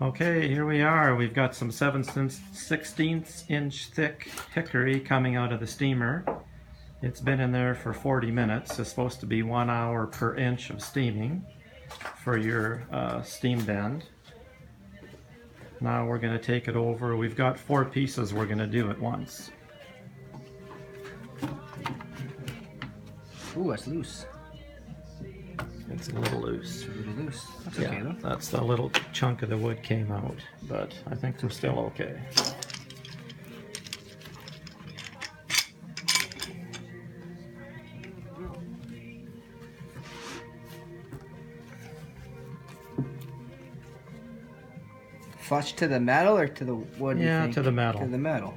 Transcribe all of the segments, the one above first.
Okay, here we are. We've got some 7/16 inch thick hickory coming out of the steamer. It's been in there for 40 minutes. It's supposed to be 1 hour per inch of steaming for your steam bend. Now we're going to take it over. We've got 4 pieces we're going to do at once. Ooh, that's loose. It's a little loose. It's really loose. That's Yeah, okay though. that's the little chunk of the wood came out, but I think we're still okay. Flush to the metal or to the wood? Yeah, to the metal. To the metal.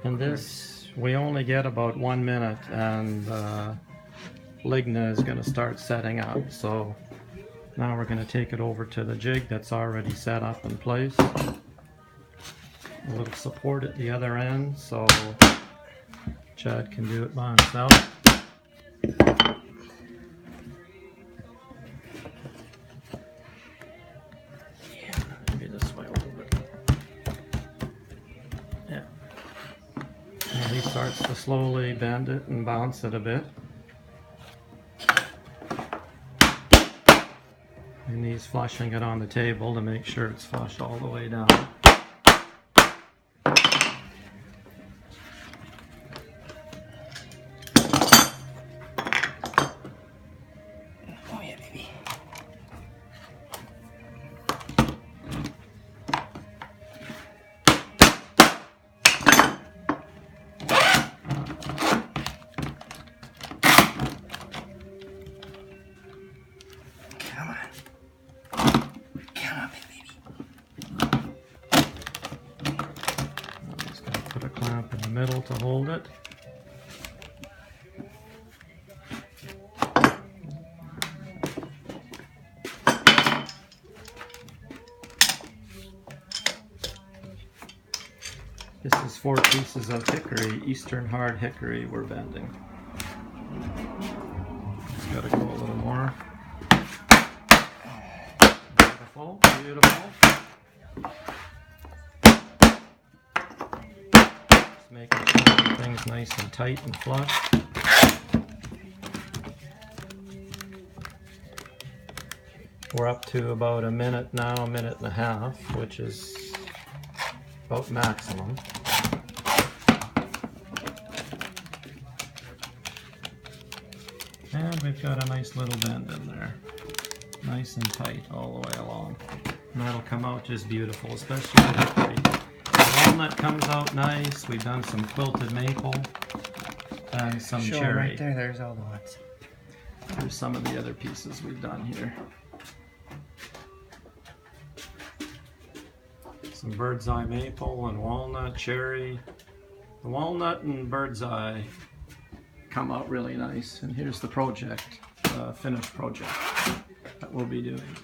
And this, we only get about 1 minute, and ligna is going to start setting up. So now we're going to take it over to the jig that's already set up in place. A little support at the other end, so Chad can do it by himself. Maybe this way a little bit. Yeah. And he starts to slowly bend it and bounce it a bit. And he's flushing it on the table to make sure it's flushed all the way down. Oh yeah, baby. Come on. Come on, baby. I'm just going to put a clamp in the middle to hold it. This is 4 pieces of hickory, eastern hard hickory we're bending. Just got to go a little more. Beautiful, beautiful. Just making sure everything's nice and tight and flush. We're up to about a minute now, a minute and a half, which is about maximum. And we've got a nice little bend in there. Nice and tight all the way along. And that'll come out just beautiful, especially the hickory. The walnut comes out nice. We've done some quilted maple and some Show 'em cherry. right there. There's all the ones. Here's some of the other pieces we've done here. Some bird's eye maple and walnut, cherry. The walnut and bird's eye come out really nice. And here's the project, finished project that we'll be doing.